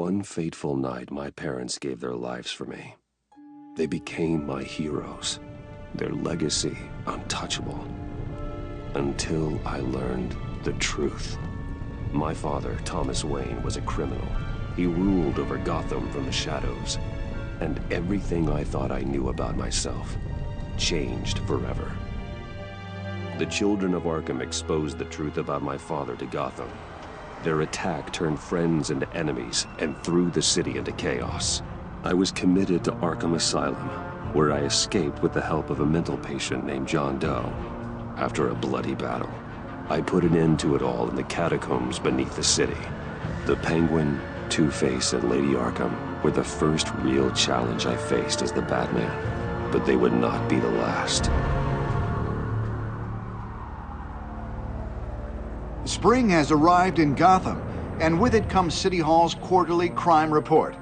One fateful night, my parents gave their lives for me. They became my heroes, their legacy untouchable. Until I learned the truth. My father, Thomas Wayne, was a criminal. He ruled over Gotham from the shadows. And everything I thought I knew about myself changed forever. The children of Arkham exposed the truth about my father to Gotham. Their attack turned friends into enemies and threw the city into chaos. I was committed to Arkham Asylum, where I escaped with the help of a mental patient named John Doe. After a bloody battle, I put an end to it all in the catacombs beneath the city. The Penguin, Two-Face, and Lady Arkham were the first real challenge I faced as the Batman, but they would not be the last. Spring has arrived in Gotham, and with it comes City Hall's quarterly crime report.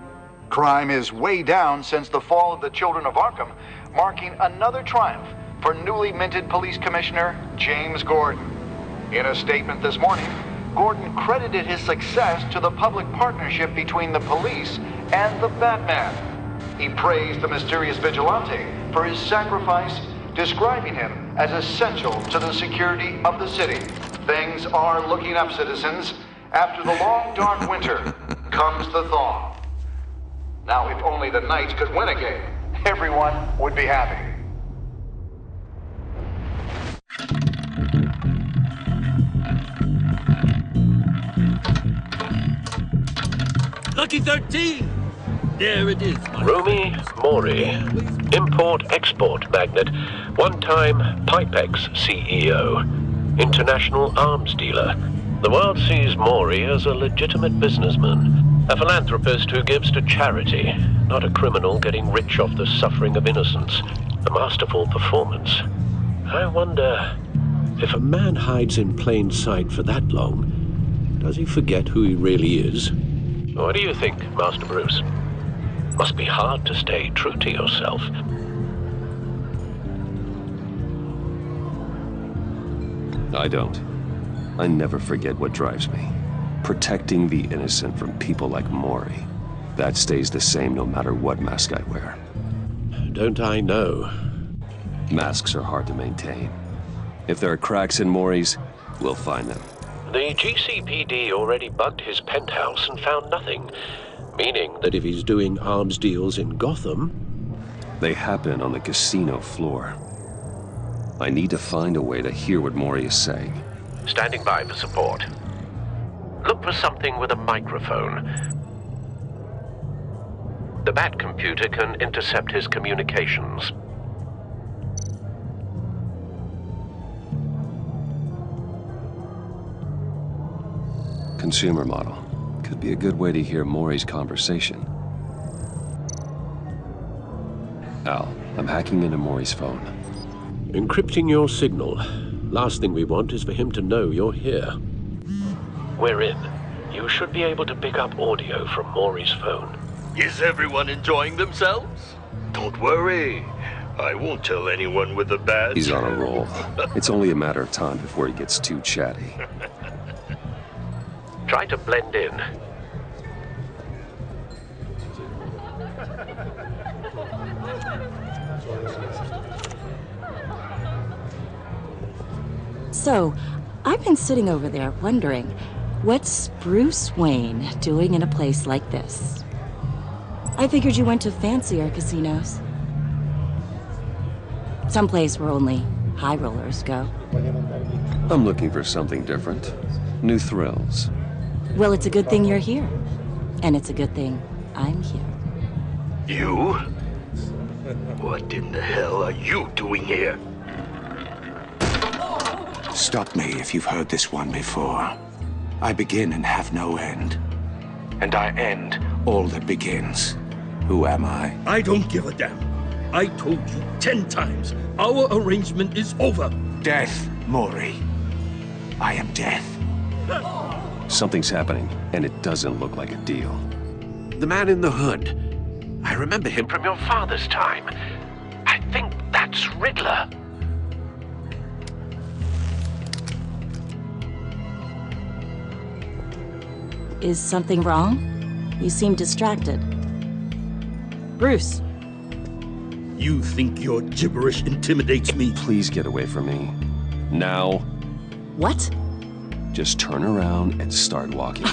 Crime is way down since the fall of the Children of Arkham, marking another triumph for newly minted Police Commissioner James Gordon. In a statement this morning, Gordon credited his success to the public partnership between the police and the Batman. He praised the mysterious vigilante for his sacrifice, describing him as essential to the security of the city. Things are looking up, citizens. After the long, dark winter comes the thaw. Now, if only the Knights could win a game, everyone would be happy. Lucky 13! There it is. Romy Mori, import-export magnate, one-time Pipex CEO, international arms dealer. The world sees Mori as a legitimate businessman, a philanthropist who gives to charity, not a criminal getting rich off the suffering of innocence. A masterful performance. I wonder, if a man hides in plain sight for that long, does he forget who he really is? What do you think, Master Bruce? Must be hard to stay true to yourself. I don't. I never forget what drives me. Protecting the innocent from people like Mori. That stays the same no matter what mask I wear. Don't I know? Masks are hard to maintain. If there are cracks in Mori's, we'll find them. The GCPD already bugged his penthouse and found nothing. Meaning that if he's doing arms deals in Gotham... They happen on the casino floor. I need to find a way to hear what Mori is saying. Standing by for support. Look for something with a microphone. The Bat computer can intercept his communications. Consumer model. Could be a good way to hear Mori's conversation. Al, I'm hacking into Mori's phone. Encrypting your signal. Last thing we want is for him to know you're here. We're in. You should be able to pick up audio from Mori's phone. Is everyone enjoying themselves? Don't worry. I won't tell anyone with the badge. He's on a roll. It's only a matter of time before he gets too chatty. Try to blend in. So, I've been sitting over there wondering, what's Bruce Wayne doing in a place like this? I figured you went to fancier casinos. Someplace where only high rollers go. I'm looking for something different. New thrills. Well, it's a good thing you're here. And it's a good thing I'm here. You? What in the hell are you doing here? Stop me if you've heard this one before. I begin and have no end. And I end all that begins. Who am I? I don't give a damn. I told you 10 times. Our arrangement is over. Death, Mori. I am death. Something's happening, and it doesn't look like a deal. The man in the hood. I remember him from your father's time. I think that's Riddler. Is something wrong? You seem distracted. Bruce, You think your gibberish intimidates me? Please get away from me. Now. what? Just turn around and start walking.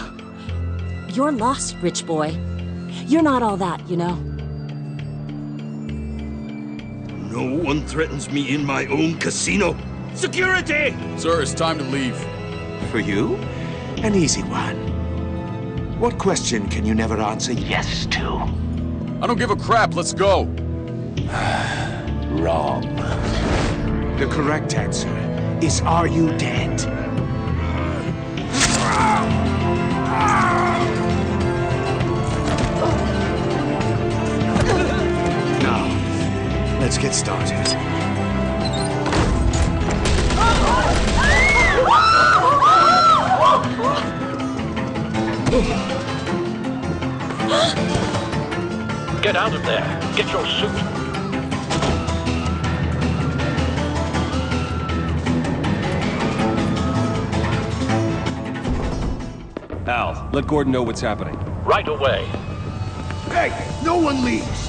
You're lost, rich boy. You're not all that, you know. No one threatens me in my own casino. Security! Sir, it's time to leave. For you, an easy one. What question can you never answer yes to? I don't give a crap, let's go. Wrong. The correct answer is, are you dead? Now, let's get started. Get out of there. Get your suit. Al, let Gordon know what's happening. Right away. Hey, no one leaves!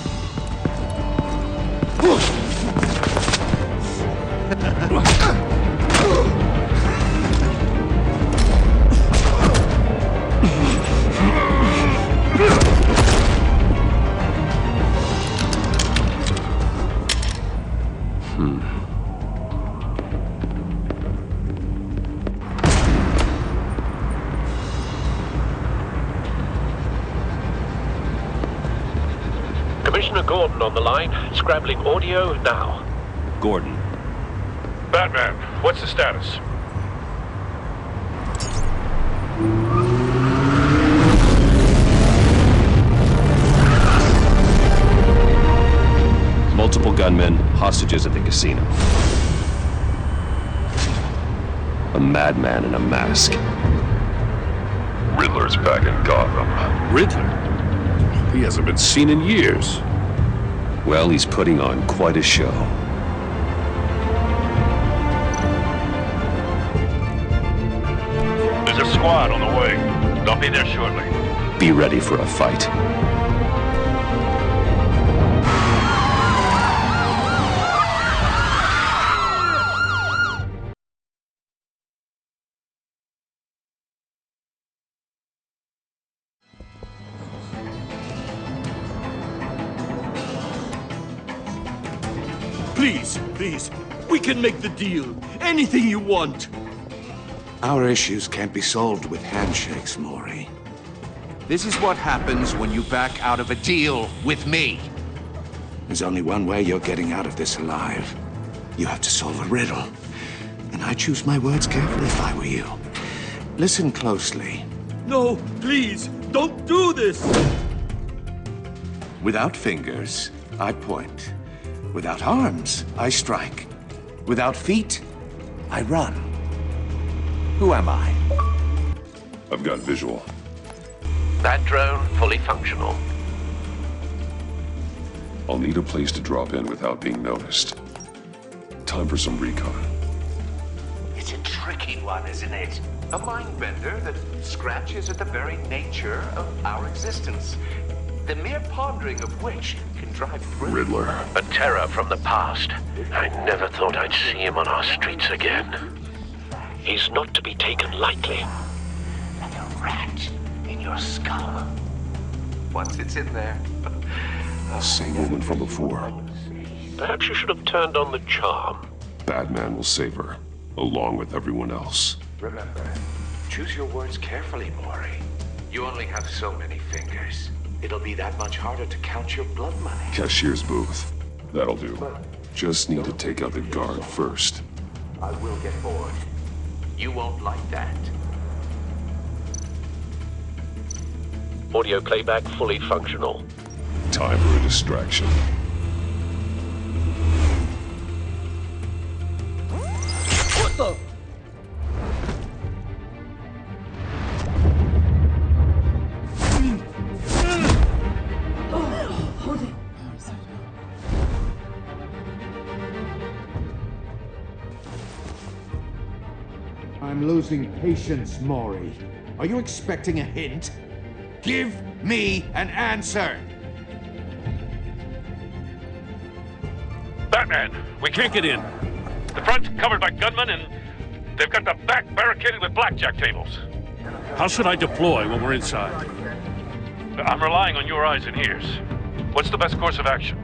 Commissioner Gordon on the line. Scrambling audio now. Gordon. Batman, what's the status? Multiple gunmen, hostages at the casino. A madman in a mask. Riddler's back in Gotham. Riddler? He hasn't been seen in years. Well, he's putting on quite a show. There's a squad on the way. They'll be there shortly. Be ready for a fight. Please, please. We can make the deal. Anything you want. Our issues can't be solved with handshakes, Maury. This is what happens when you back out of a deal with me. There's only one way you're getting out of this alive. You have to solve a riddle. And I choose my words carefully if I were you. Listen closely. No, please, don't do this. Without fingers, I point. Without arms, I strike. Without feet, I run. Who am I? I've got visual. That drone fully functional. I'll need a place to drop in without being noticed. Time for some recon. It's a tricky one, isn't it? A mind bender that scratches at the very nature of our existence. The mere pondering of which can drive Riddler. A terror from the past. I never thought I'd see him on our streets again. He's not to be taken lightly. Like a rat in your skull. Once it's in there. Same woman from before. Perhaps you should have turned on the charm. Batman will save her, along with everyone else. Remember, choose your words carefully, Maury. You only have so many fingers. It'll be that much harder to count your blood money. Cashier's booth. That'll do. Just need to take out the guard first. I will get bored. You won't like that. Audio playback fully functional. Time for a distraction. What the? I'm losing patience, Maury. Are you expecting a hint? Give me an answer! Batman, we can't get in. The front's covered by gunmen, and they've got the back barricaded with blackjack tables. How should I deploy when we're inside? I'm relying on your eyes and ears. What's the best course of action?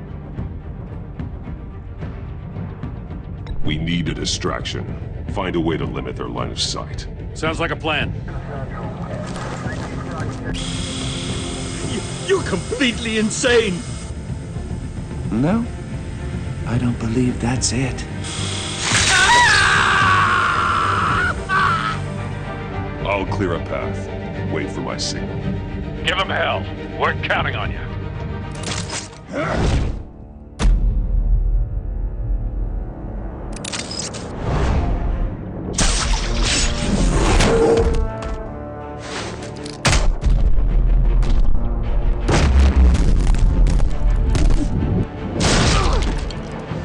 We need a distraction. Find a way to limit their line of sight. Sounds like a plan. You're completely insane! No, I don't believe that's it. I'll clear a path. Wait for my signal. Give them hell. We're counting on you.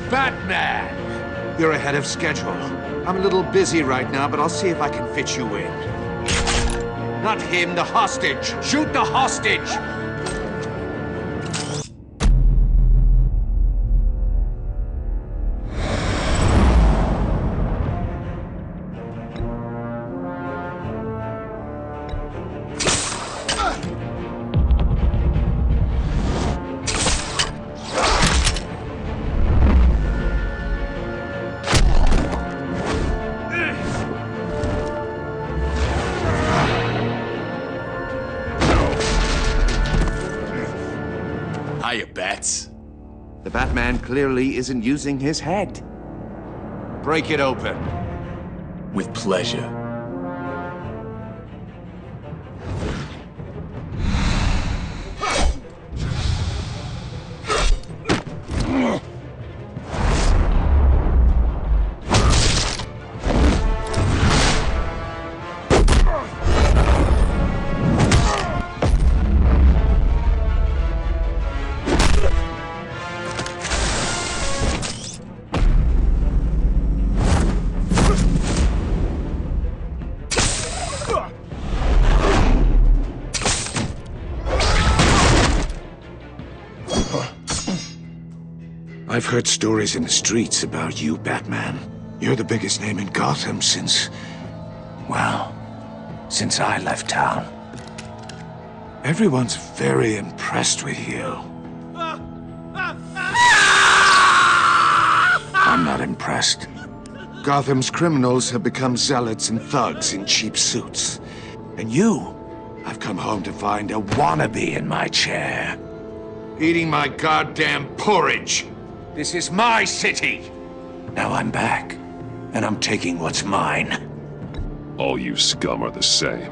Batman! You're ahead of schedule. I'm a little busy right now, but I'll see if I can fit you in. Not him, the hostage! Shoot the hostage! Hiya, Bats. The Batman clearly isn't using his head. Break it open. With pleasure. I've heard stories in the streets about you, Batman. You're the biggest name in Gotham since... well, since I left town. Everyone's very impressed with you. I'm not impressed. Gotham's criminals have become zealots and thugs in cheap suits. And you, I've come home to find a wannabe in my chair. Eating my goddamn porridge. This is my city. Now I'm back, and I'm taking what's mine. All you scum are the same.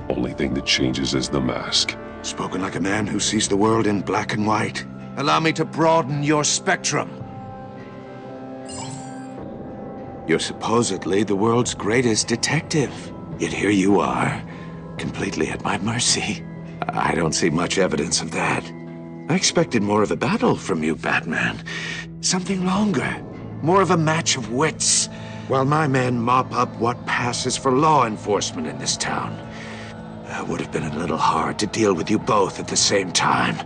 Only thing that changes is the mask. Spoken like a man who sees the world in black and white. Allow me to broaden your spectrum. You're supposedly the world's greatest detective. Yet here you are, completely at my mercy. I don't see much evidence of that. I expected more of a battle from you, Batman. Something longer. More of a match of wits. While my men mop up what passes for law enforcement in this town. It would have been a little hard to deal with you both at the same time.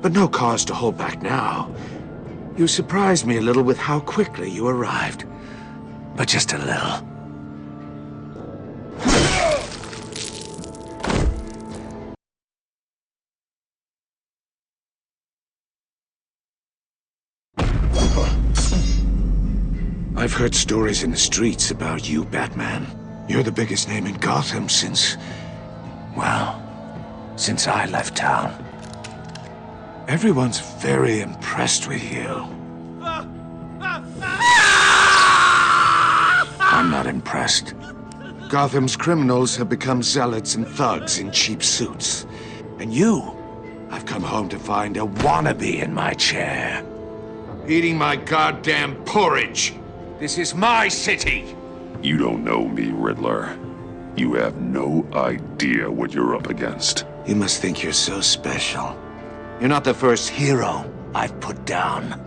But no cause to hold back now. You surprised me a little with how quickly you arrived. But just a little. I've heard stories in the streets about you, Batman. You're the biggest name in Gotham since... well, since I left town. Everyone's very impressed with you. I'm not impressed. Gotham's criminals have become zealots and thugs in cheap suits. And you, I've come home to find a wannabe in my chair. Eating my goddamn porridge. This is my city! You don't know me, Riddler. You have no idea what you're up against. You must think you're so special. You're not the first hero I've put down.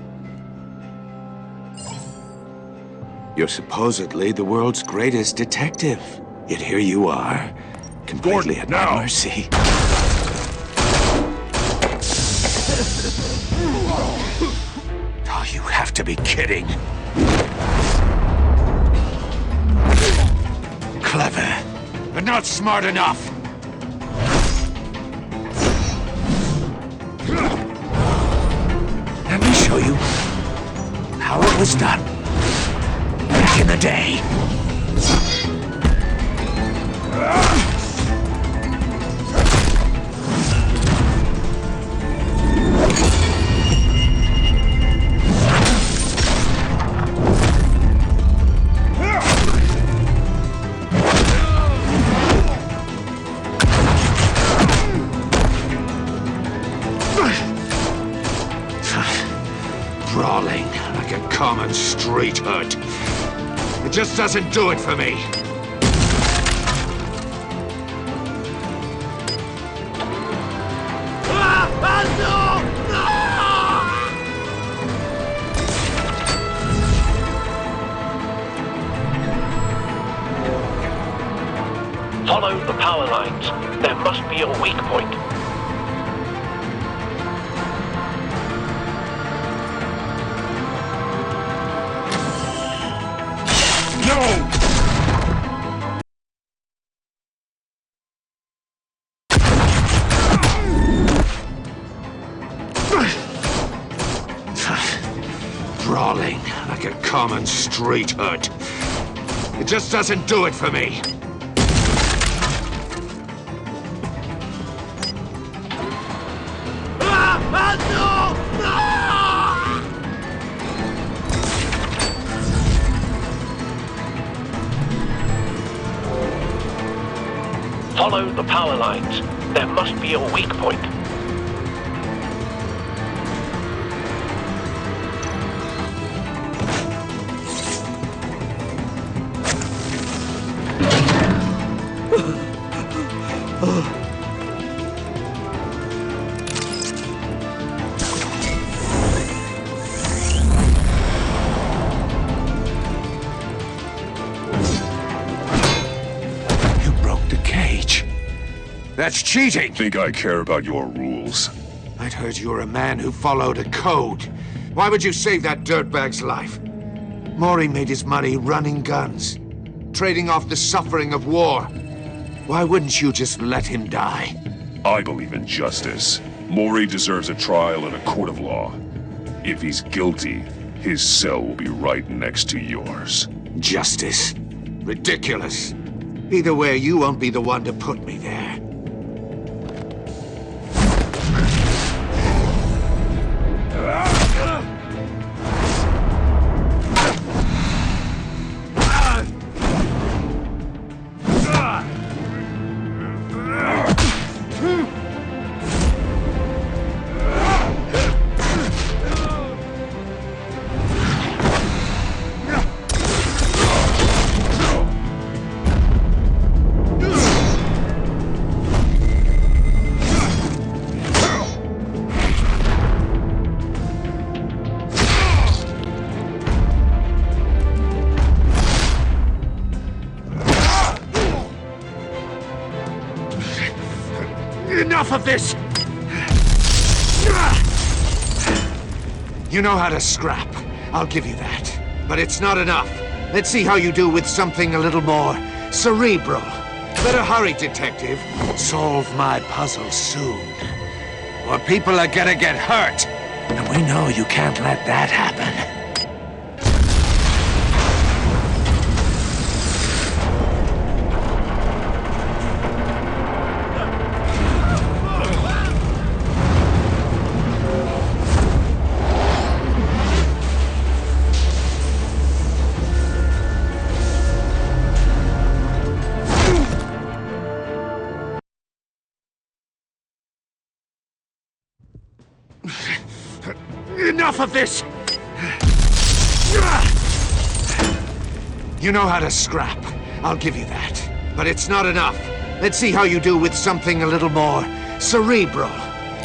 You're supposedly the world's greatest detective. Yet here you are, completely at my mercy. Oh, you have to be kidding. Clever, but not smart enough. Let me show you how it was done back in the day. Brawling like a common street hood. It just doesn't do it for me. Follow the power lines. There must be a weak point. Brawling like a common street hood. It just doesn't do it for me. Follow the power lines. There must be a weak point. That's cheating! Think I care about your rules? I'd heard you were a man who followed a code. Why would you save that dirtbag's life? Mori made his money running guns, trading off the suffering of war. Why wouldn't you just let him die? I believe in justice. Mori deserves a trial in a court of law. If he's guilty, his cell will be right next to yours. Justice? Ridiculous. Either way, you won't be the one to put me there. Enough of this! You know how to scrap. I'll give you that. But it's not enough. Let's see how you do with something a little more cerebral. Better hurry, detective. Solve my puzzle soon. Or people are gonna get hurt. And we know you can't let that happen. Enough of this! You know how to scrap. I'll give you that. But it's not enough. Let's see how you do with something a little more cerebral.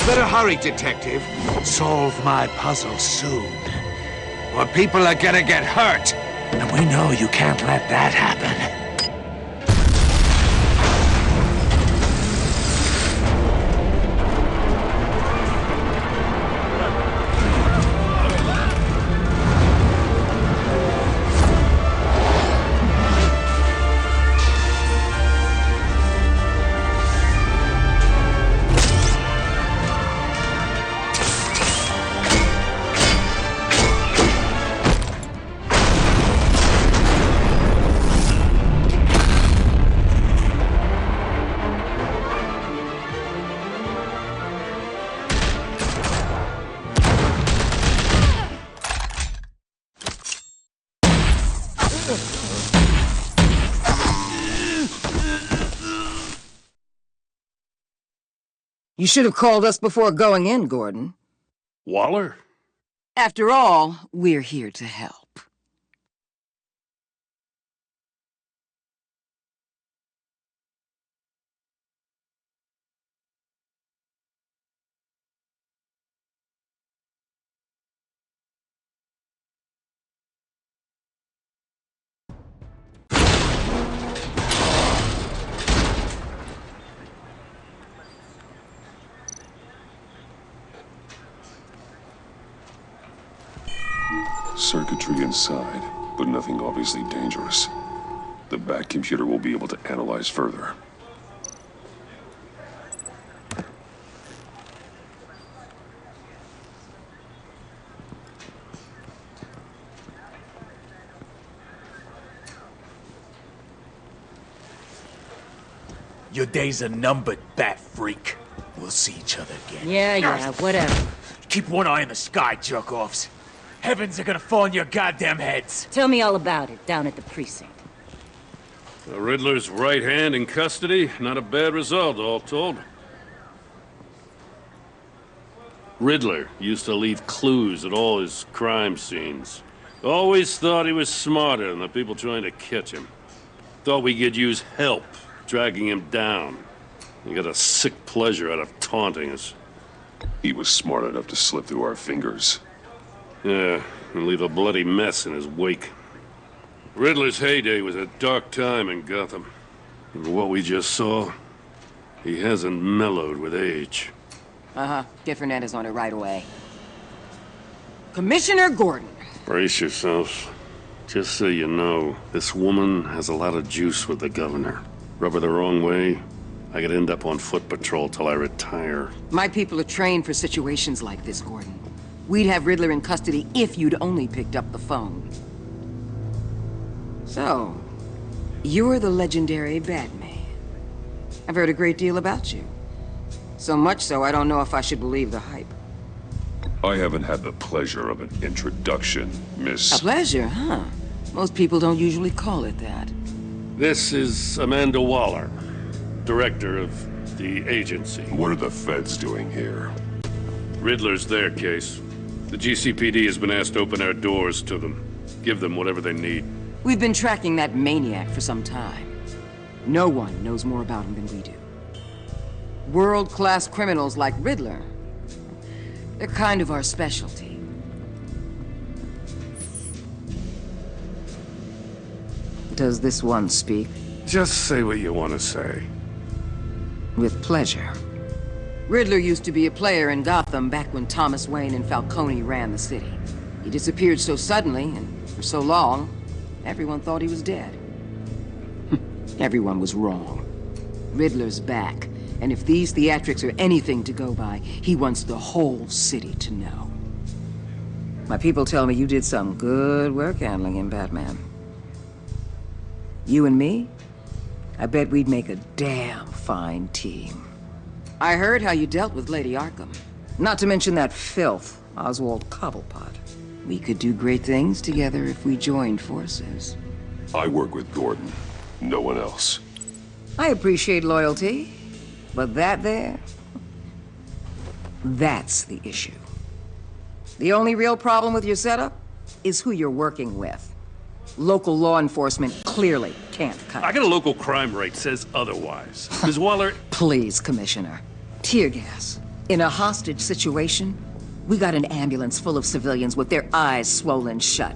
Better hurry, detective. Solve my puzzle soon. Or people are gonna get hurt. And we know you can't let that happen. You should have called us before going in, Gordon. Waller? After all, we're here to help. Circuitry inside, but nothing obviously dangerous. The back computer will be able to analyze further. Your days are numbered, bat freak. We'll see each other again. Yeah, whatever. Keep one eye in the sky, jerk-offs. Heavens are gonna fall on your goddamn heads. Tell me all about it down at the precinct. The Riddler's right hand in custody. Not a bad result, all told. Riddler used to leave clues at all his crime scenes. Always thought he was smarter than the people trying to catch him. Thought we could use help dragging him down. He got a sick pleasure out of taunting us. He was smart enough to slip through our fingers. Yeah, and leave a bloody mess in his wake. Riddler's heyday was a dark time in Gotham. And what we just saw, he hasn't mellowed with age. Get Fernandez on it right away. Commissioner Gordon. Brace yourselves. Just so you know, this woman has a lot of juice with the governor. Rub her the wrong way, I could end up on foot patrol till I retire. My people are trained for situations like this, Gordon. We'd have Riddler in custody if you'd only picked up the phone. So, you're the legendary Batman. I've heard a great deal about you. So much so, I don't know if I should believe the hype. I haven't had the pleasure of an introduction, Miss... A pleasure, huh? Most people don't usually call it that. This is Amanda Waller, director of the agency. What are the feds doing here? Riddler's their case. The GCPD has been asked to open our doors to them. Give them whatever they need. We've been tracking that maniac for some time. No one knows more about him than we do. World-class criminals like Riddler, they're kind of our specialty. Does this one speak? Just say what you want to say. With pleasure. Riddler used to be a player in Gotham back when Thomas Wayne and Falcone ran the city. He disappeared so suddenly and for so long, everyone thought he was dead. Everyone was wrong. Riddler's back, and if these theatrics are anything to go by, he wants the whole city to know. My people tell me you did some good work handling him, Batman. You and me? I bet we'd make a damn fine team. I heard how you dealt with Lady Arkham. Not to mention that filth, Oswald Cobblepot. We could do great things together if we joined forces. I work with Gordon. No one else. I appreciate loyalty, but that there... that's the issue. The only real problem with your setup is who you're working with. Local law enforcement clearly can't cut it. I got a local crime rate says otherwise. Ms. Waller... Please, Commissioner. Tear gas. In a hostage situation, we got an ambulance full of civilians with their eyes swollen shut.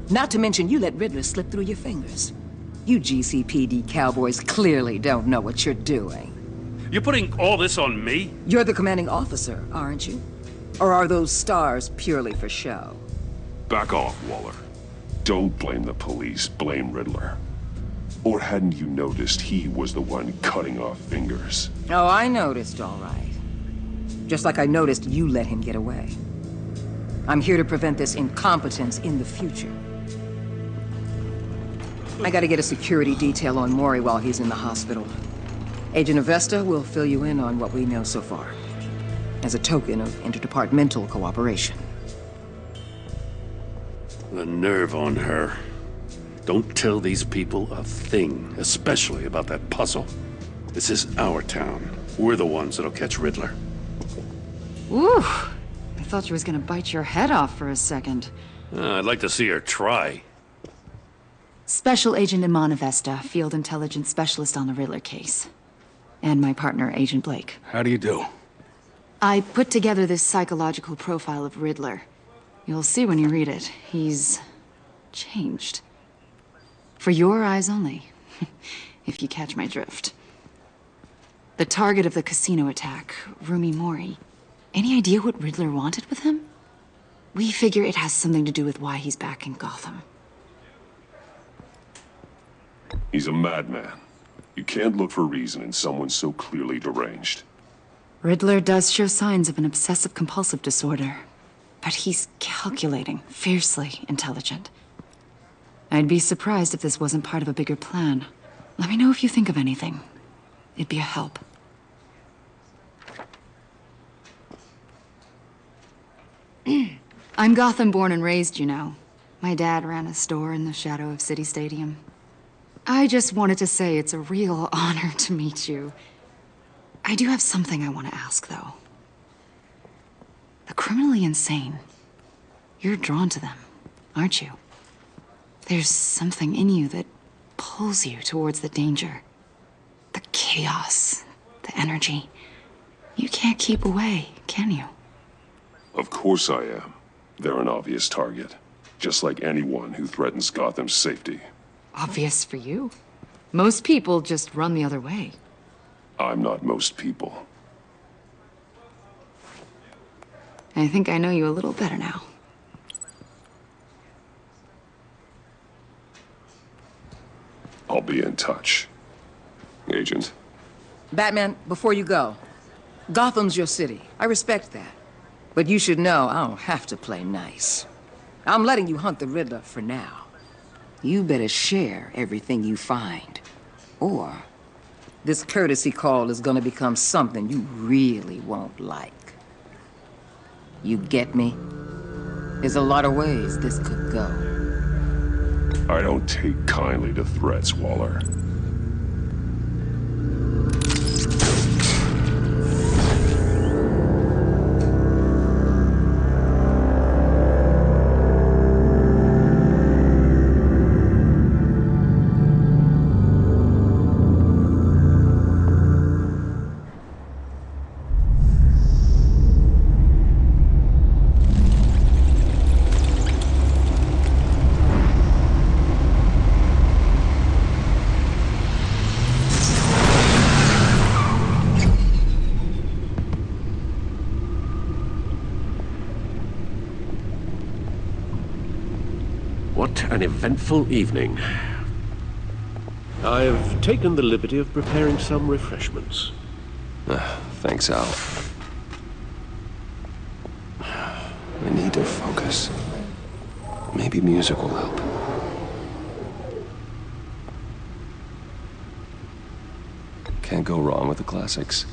Not to mention you let Riddler slip through your fingers. You GCPD cowboys clearly don't know what you're doing. You're putting all this on me? You're the commanding officer, aren't you? Or are those stars purely for show? Back off, Waller. Don't blame the police, blame Riddler. Or hadn't you noticed he was the one cutting off fingers? Oh, I noticed, all right. Just like I noticed you let him get away. I'm here to prevent this incompetence in the future. I gotta get a security detail on Mori while he's in the hospital. Agent Avesta will fill you in on what we know so far, as a token of interdepartmental cooperation. The nerve on her. Don't tell these people a thing, especially about that puzzle. This is our town. We're the ones that'll catch Riddler. Ooh, I thought you was gonna bite your head off for a second. I'd like to see her try. Special Agent Imana Vesta, Field Intelligence Specialist on the Riddler case. And my partner, Agent Blake. How do you do? I put together this psychological profile of Riddler. You'll see when you read it. He's changed. For your eyes only, if you catch my drift. The target of the casino attack, Rumi Mori. Any idea what Riddler wanted with him? We figure it has something to do with why he's back in Gotham. He's a madman. You can't look for reason in someone so clearly deranged. Riddler does show signs of an obsessive-compulsive disorder, but he's calculating, fiercely intelligent. I'd be surprised if this wasn't part of a bigger plan. Let me know if you think of anything. It'd be a help. I'm Gotham born and raised, you know. My dad ran a store in the shadow of City Stadium. I just wanted to say it's a real honor to meet you. I do have something I want to ask, though. The criminally insane. You're drawn to them, aren't you? There's something in you that pulls you towards the danger. The chaos, the energy. You can't keep away, can you? Of course I am. They're an obvious target. Just like anyone who threatens Gotham's safety. Obvious for you. Most people just run the other way. I'm not most people. I think I know you a little better now. I'll be in touch. Agent. Batman, before you go, Gotham's your city. I respect that. But you should know I don't have to play nice. I'm letting you hunt the Riddler for now. You better share everything you find. Or this courtesy call is gonna become something you really won't like. You get me? There's a lot of ways this could go. I don't take kindly to threats, Waller. What an eventful evening. I've taken the liberty of preparing some refreshments. Thanks, Al. I need to focus. Maybe music will help. Can't go wrong with the classics.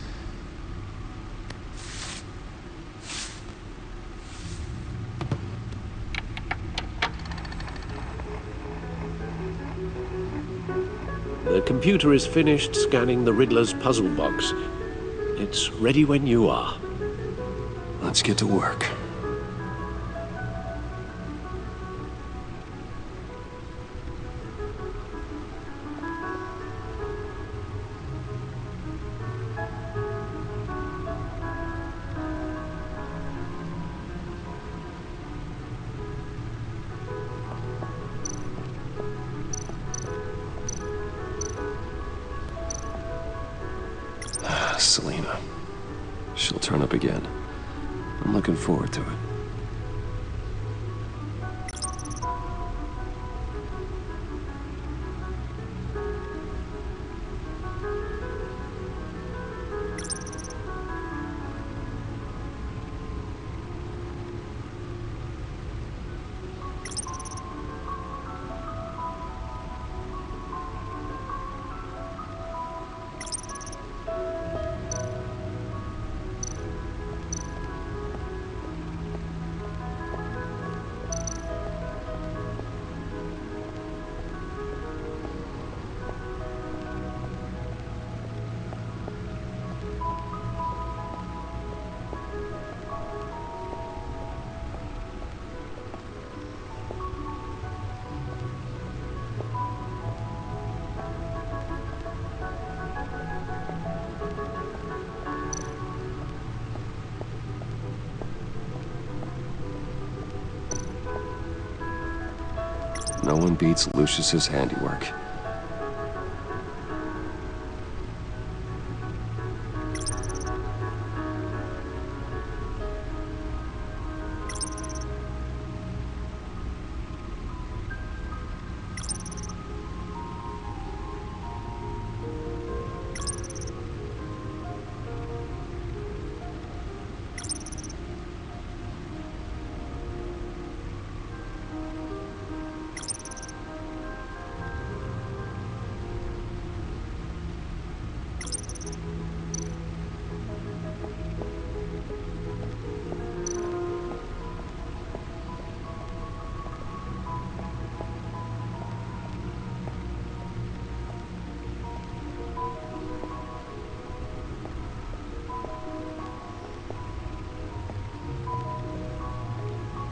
The computer is finished scanning the Riddler's puzzle box. It's ready when you are. Let's get to work. Selina. She'll turn up again. I'm looking forward to it. No one beats Lucius's handiwork.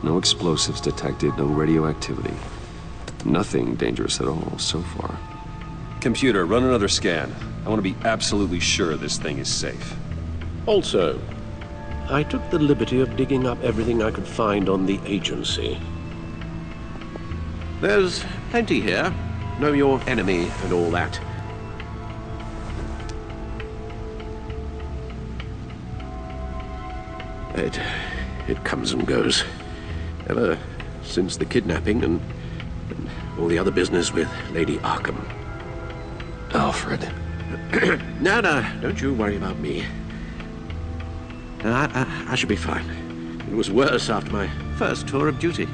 No explosives detected, no radioactivity. Nothing dangerous at all so far. Computer, run another scan. I want to be absolutely sure this thing is safe. Also, I took the liberty of digging up everything I could find on the agency. There's plenty here. Know your enemy and all that. It comes and goes. Ever since the kidnapping and all the other business with Lady Arkham. Alfred. No, don't you worry about me. I should be fine. It was worse after my first tour of duty.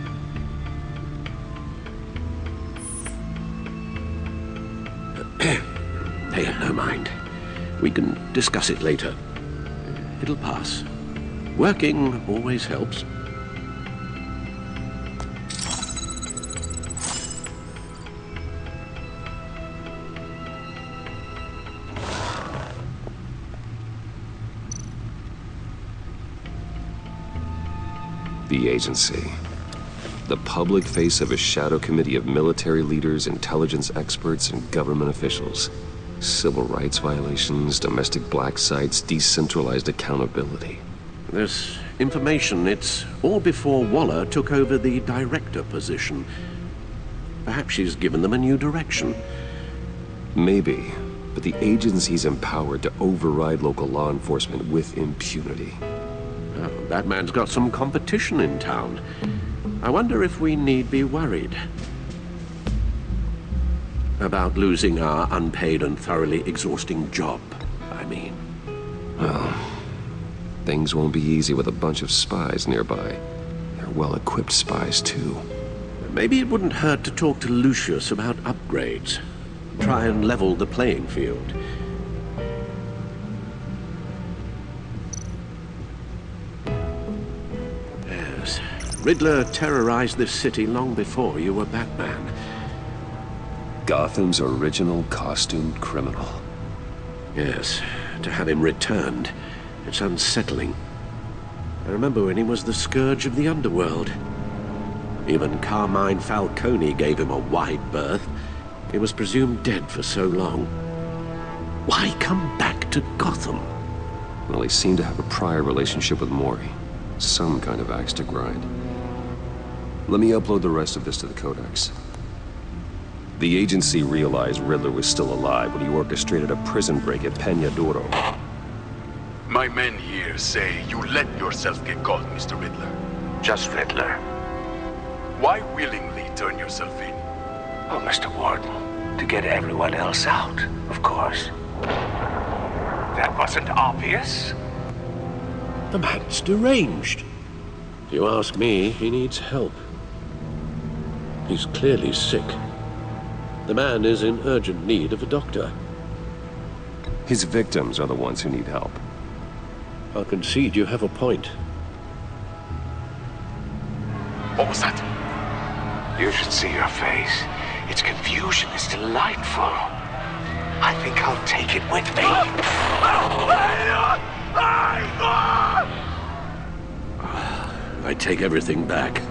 Hey, no mind. We can discuss it later. It'll pass. Working always helps. The agency. The public face of a shadow committee of military leaders, intelligence experts, and government officials. Civil rights violations, domestic black sites, decentralized accountability. This information, it's all before Waller took over the director position. Perhaps she's given them a new direction. Maybe, but the agency's empowered to override local law enforcement with impunity. Oh, that man's got some competition in town. I wonder if we need be worried about losing our unpaid and thoroughly exhausting job, I mean. Well, things won't be easy with a bunch of spies nearby. They're well-equipped spies, too. Maybe it wouldn't hurt to talk to Lucius about upgrades. Try and level the playing field. Yes, Riddler terrorized this city long before you were Batman. Gotham's original costumed criminal. Yes, to have him returned, it's unsettling. I remember when he was the scourge of the underworld. Even Carmine Falcone gave him a wide berth. He was presumed dead for so long. Why come back to Gotham? Well, he seemed to have a prior relationship with Mori. Some kind of axe to grind. Let me upload the rest of this to the Codex. The agency realized Riddler was still alive when he orchestrated a prison break at Peña Duro. My men here say you let yourself get caught, Mr. Riddler. Just Riddler. Why willingly turn yourself in? Oh, Mr. Warden, to get everyone else out, of course. That wasn't obvious. The man's deranged. If you ask me, he needs help. He's clearly sick. The man is in urgent need of a doctor. His victims are the ones who need help. I'll concede you have a point. What was that? You should see your face. Its confusion is delightful. I think I'll take it with me. I take everything back.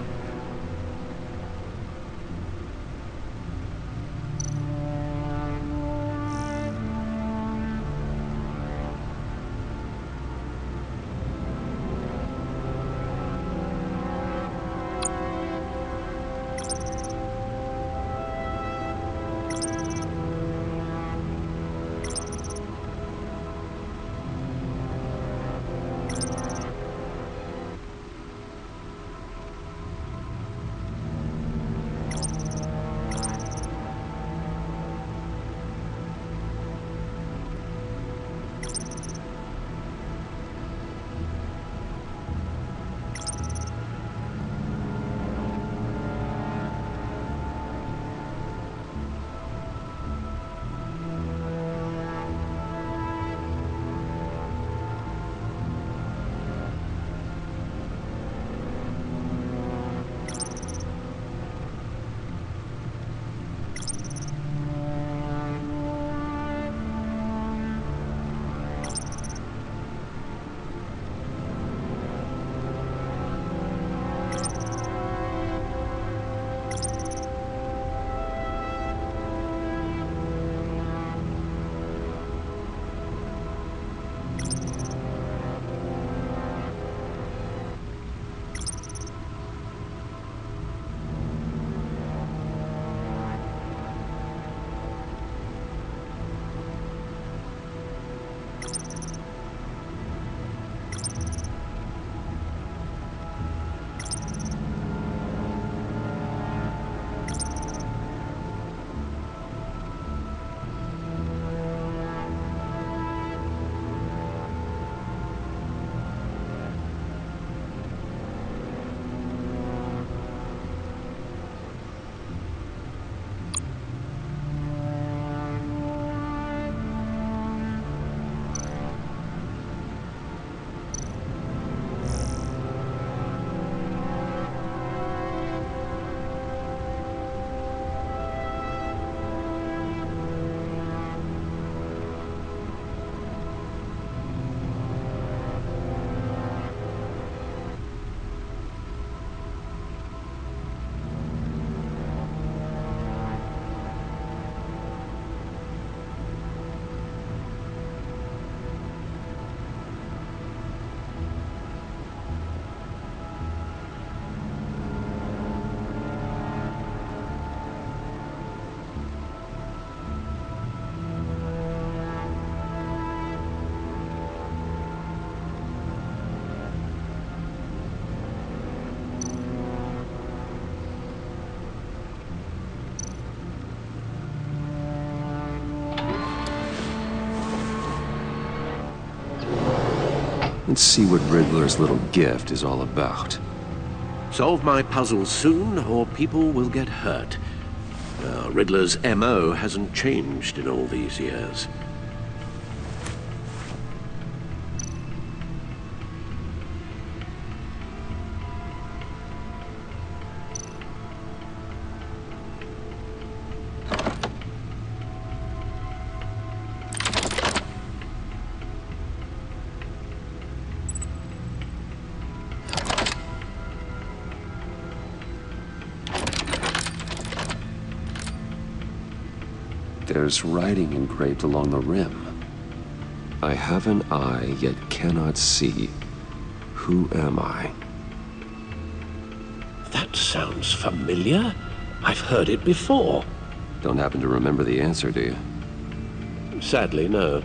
Let's see what Riddler's little gift is all about. Solve my puzzles soon, or people will get hurt. Riddler's MO hasn't changed in all these years. There's writing engraved along the rim. I have an eye, yet cannot see. Who am I? That sounds familiar. I've heard it before. Don't happen to remember the answer, do you? Sadly, no.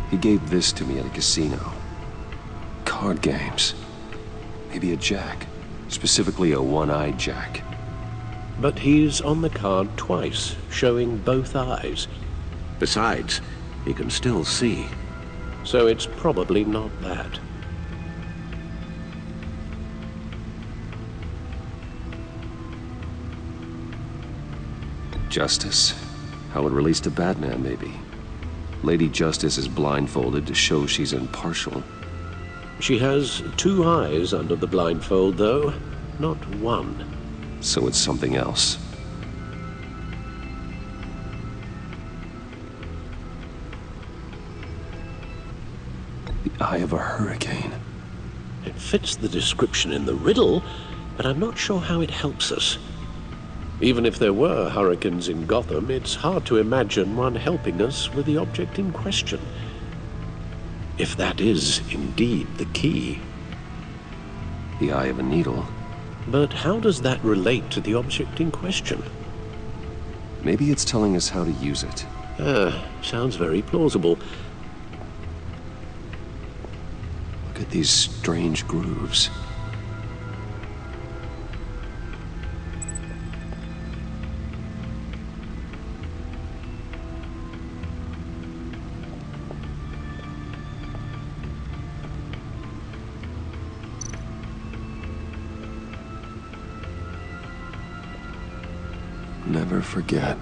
He gave this to me at a casino. Card games. Maybe a jack. Specifically a one-eyed jack. But he's on the card twice, showing both eyes. Besides, he can still see. So it's probably not that. Justice. How it released a Batman, maybe. Lady Justice is blindfolded to show she's impartial. She has two eyes under the blindfold, though, not one. So it's something else. The eye of a hurricane. It fits the description in the riddle, but I'm not sure how it helps us. Even if there were hurricanes in Gotham, it's hard to imagine one helping us with the object in question. If that is indeed the key. The eye of a needle. But how does that relate to the object in question? Maybe it's telling us how to use it. Sounds very plausible. Look at these strange grooves. Never forget.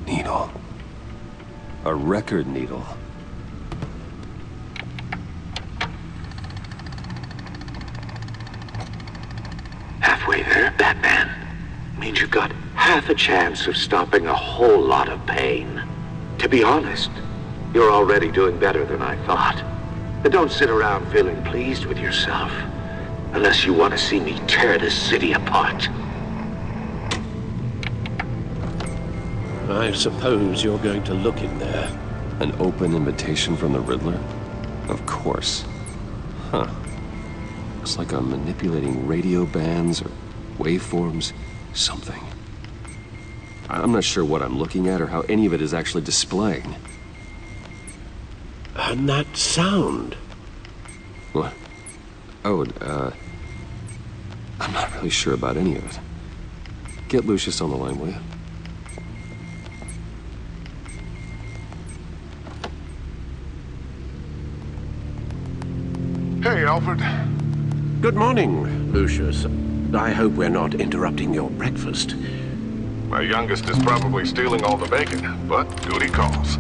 Needle. A record needle. Halfway there, Batman. Means you've got half a chance of stopping a whole lot of pain. To be honest, you're already doing better than I thought. But don't sit around feeling pleased with yourself. Unless you want to see me tear this city apart. I suppose you're going to look in there. An open invitation from the Riddler? Of course. Huh. Looks like I'm manipulating radio bands or waveforms, something. I'm not sure what I'm looking at or how any of it is actually displaying. And that sound. What? Oh, I'm not really sure about any of it. Get Lucius on the line, will you? Hey, Alfred. Good morning, Lucius. I hope we're not interrupting your breakfast. My youngest is probably stealing all the bacon, but duty calls.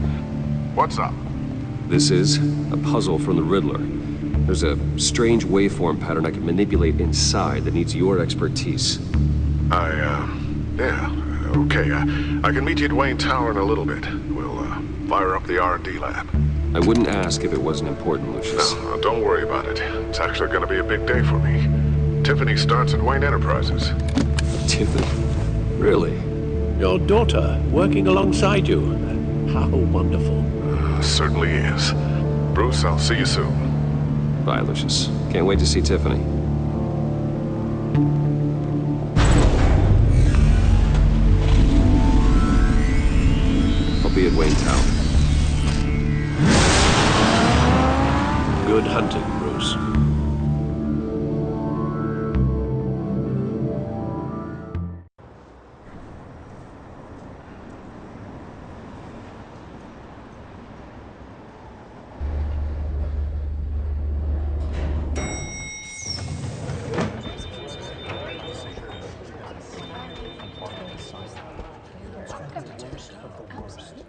What's up? This is a puzzle from the Riddler. There's a strange waveform pattern I can manipulate inside that needs your expertise. Yeah, okay. I can meet you at Wayne Tower in a little bit. We'll, fire up the R&D lab. I wouldn't ask if it wasn't important, Lucius. No, don't worry about it. It's actually gonna be a big day for me. Tiffany starts at Wayne Enterprises. Tiffany? Really? Your daughter, working alongside you. How wonderful. Certainly is. Bruce, I'll see you soon. Bye, Lucius. Can't wait to see Tiffany. I'll be at Wayne Town. Good hunting, Bruce.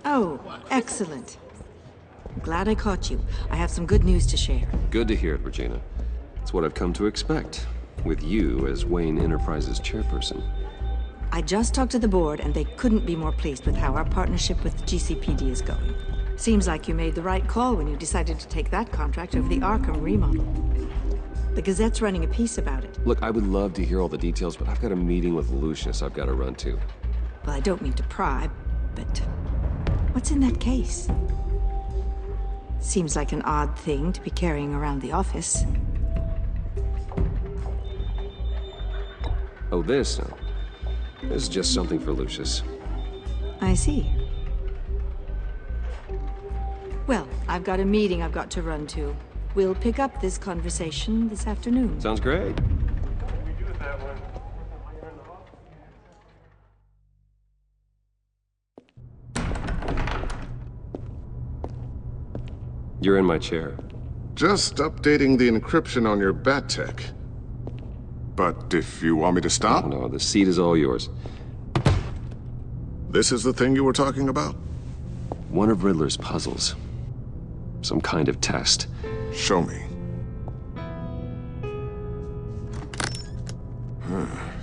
Oh, excellent. Glad I caught you. I have some good news to share. Good to hear it, Regina. It's what I've come to expect, with you as Wayne Enterprises chairperson. I just talked to the board, and they couldn't be more pleased with how our partnership with GCPD is going. Seems like you made the right call when you decided to take that contract over the Arkham remodel. The Gazette's running a piece about it. Look, I would love to hear all the details, but I've got a meeting with Lucius I've got to run to. Well, I don't mean to pry, but what's in that case? Seems like an odd thing to be carrying around the office. Oh, this? No. This is just something for Lucius. I see. Well, I've got a meeting I've got to run to. We'll pick up this conversation this afternoon. Sounds great. You're in my chair. Just updating the encryption on your bat tech. But if you want me to stop? No, the seat is all yours. This is the thing you were talking about? One of Riddler's puzzles. Some kind of test. Show me.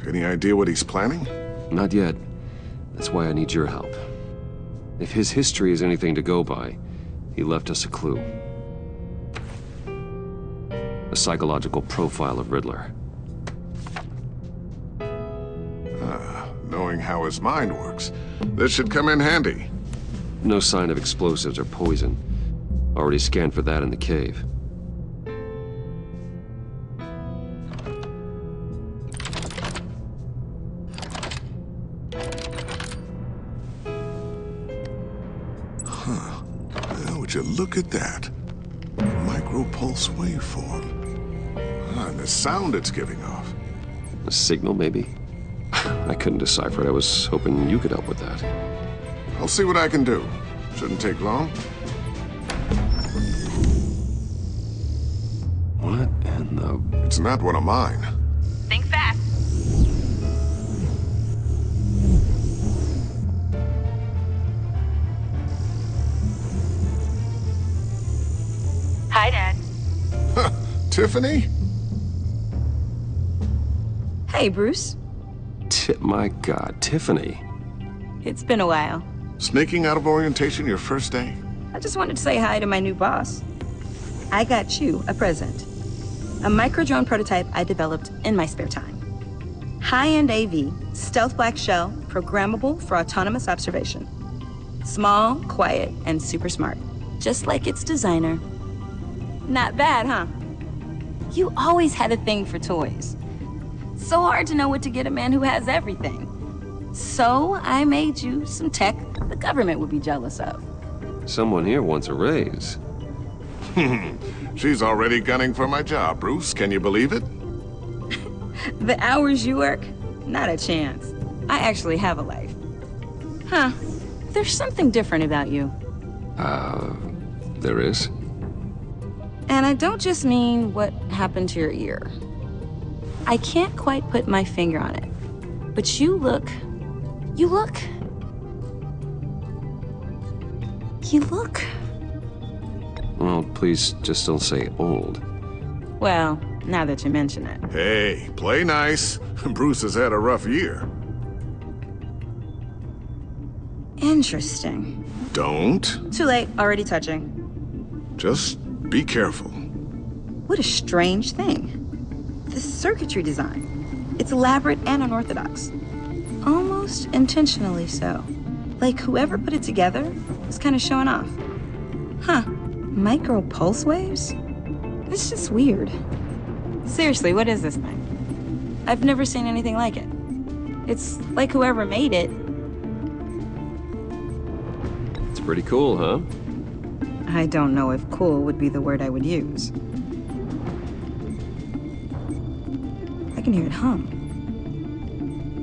Any idea what he's planning? Not yet. That's why I need your help. If his history is anything to go by, he left us a clue. A psychological profile of Riddler. Knowing how his mind works, this should come in handy. No sign of explosives or poison. Already scanned for that in the cave. Would you look at that? Micropulse waveform. And the sound it's giving off. A signal, maybe? I couldn't decipher it. I was hoping you could help with that. I'll see what I can do. Shouldn't take long. What in the... It's not one of mine. Think fast. Hi, Dad. Tiffany? Hey, Bruce. My God, Tiffany. It's been a while. Sneaking out of orientation your first day? I just wanted to say hi to my new boss. I got you a present. A micro-drone prototype I developed in my spare time. High-end AV, stealth black shell, programmable for autonomous observation. Small, quiet, and super smart. Just like its designer. Not bad, huh? You always had a thing for toys. So hard to know what to get a man who has everything. So I made you some tech the government would be jealous of. Someone here wants a raise. She's already gunning for my job, Bruce. Can you believe it? The hours you work? Not a chance. I actually have a life. Huh. There's something different about you. There is? And I don't just mean what happened to your ear. I can't quite put my finger on it. But you look... Well, please just don't say old. Well, now that you mention it. Hey, play nice. Bruce has had a rough year. Interesting. Don't. Too late, already touching. Just be careful. What a strange thing. The circuitry design. It's elaborate and unorthodox. Almost intentionally so. Like whoever put it together was kind of showing off. Huh. Micro pulse waves? It's just weird. Seriously, what is this thing? I've never seen anything like it. It's like whoever made it. It's pretty cool, huh? I don't know if cool would be the word I would use. I can hear it hum.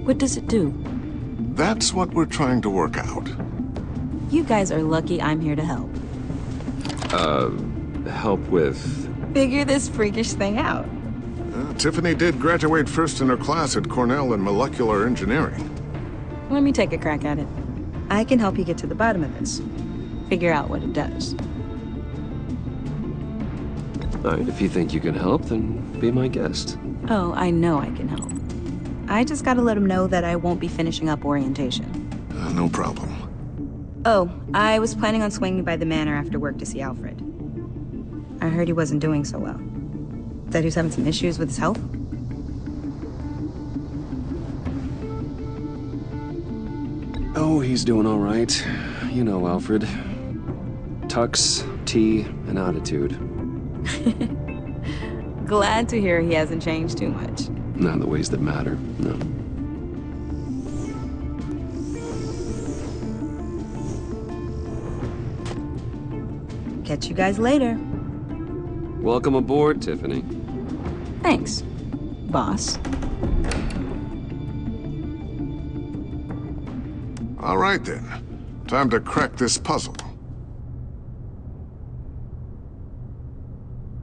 What does it do? That's what we're trying to work out. You guys are lucky I'm here to help. Help with... Figure this freakish thing out. Tiffany did graduate first in her class at Cornell in molecular engineering. Let me take a crack at it. I can help you get to the bottom of this. Figure out what it does. All right, if you think you can help, then be my guest. Oh, I know I can help. I just gotta let him know that I won't be finishing up orientation. No problem. Oh, I was planning on swinging by the manor after work to see Alfred. I heard he wasn't doing so well. That he was having some issues with his health? Oh, he's doing all right. You know, Alfred. Tux, tea, and attitude. Glad to hear he hasn't changed too much. Not in the ways that matter, no. Catch you guys later. Welcome aboard, Tiffany. Thanks, boss. All right then. Time to crack this puzzle.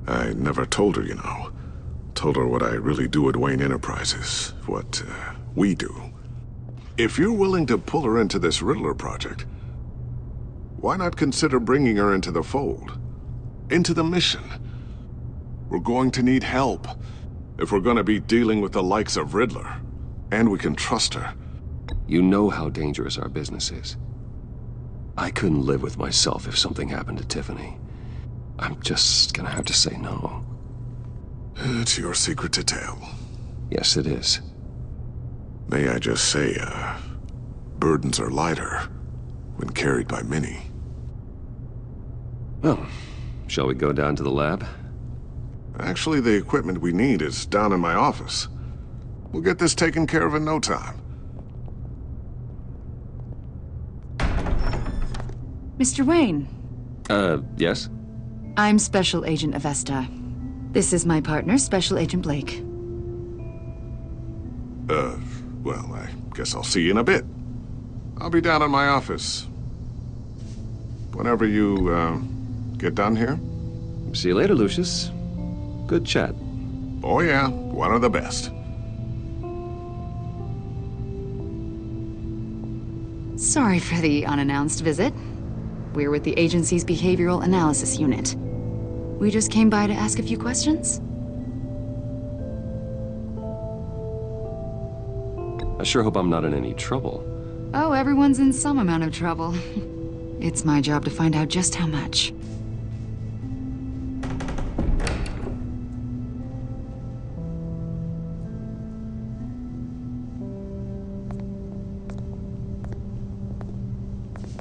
I never told her, you know. Told her what I really do at Wayne Enterprises. What, we do. If you're willing to pull her into this Riddler project, why not consider bringing her into the fold? Into the mission? We're going to need help if we're going to be dealing with the likes of Riddler. And we can trust her. You know how dangerous our business is. I couldn't live with myself if something happened to Tiffany. I'm just gonna have to say no. It's your secret to tell. Yes, it is. May I just say, burdens are lighter when carried by many. Well, shall we go down to the lab? Actually, the equipment we need is down in my office. We'll get this taken care of in no time. Mr. Wayne. Yes? I'm Special Agent Avesta. This is my partner, Special Agent Blake. Well, I guess I'll see you in a bit. I'll be down in my office. Whenever you, get done here. See you later, Lucius. Good chat. Oh yeah, one of the best. Sorry for the unannounced visit. We're with the agency's Behavioral Analysis Unit. We just came by to ask a few questions. I sure hope I'm not in any trouble. Oh, everyone's in some amount of trouble. It's my job to find out just how much.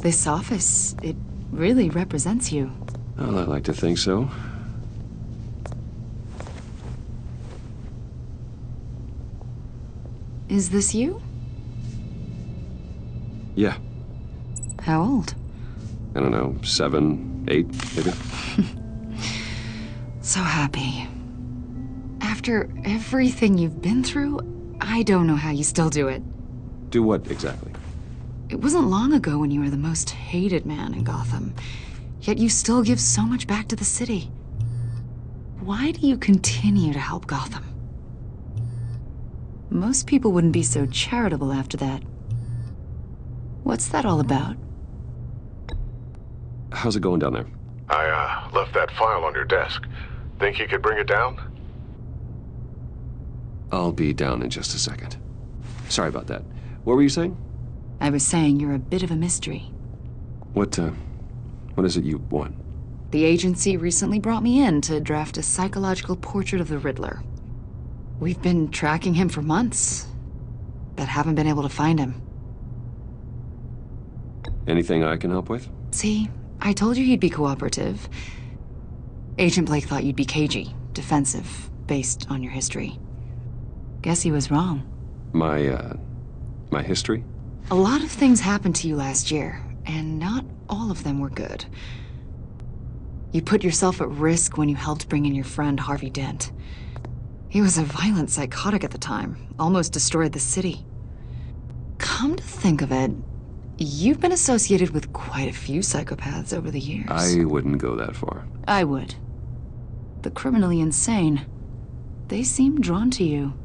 This office, it really represents you. Well, I like to think so. Is this you? Yeah. How old? I don't know, 7, 8, maybe? So happy. After everything you've been through, I don't know how you still do it. Do what exactly? It wasn't long ago when you were the most hated man in Gotham, yet you still give so much back to the city. Why do you continue to help Gotham? Most people wouldn't be so charitable after that. What's that all about? How's it going down there? I, left that file on your desk. Think you could bring it down? I'll be down in just a second. Sorry about that. What were you saying? I was saying you're a bit of a mystery. What is it you want? The agency recently brought me in to draft a psychological portrait of the Riddler. We've been tracking him for months, but haven't been able to find him. Anything I can help with? See, I told you he'd be cooperative. Agent Blake thought you'd be cagey, defensive, based on your history. Guess he was wrong. My history? A lot of things happened to you last year, and not all of them were good. You put yourself at risk when you helped bring in your friend Harvey Dent. He was a violent psychotic at the time, almost destroyed the city. Come to think of it, you've been associated with quite a few psychopaths over the years. I wouldn't go that far. I would. The criminally insane. They seem drawn to you.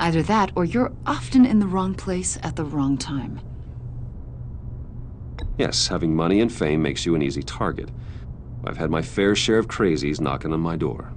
Either that, or you're often in the wrong place at the wrong time. Yes, having money and fame makes you an easy target. I've had my fair share of crazies knocking on my door.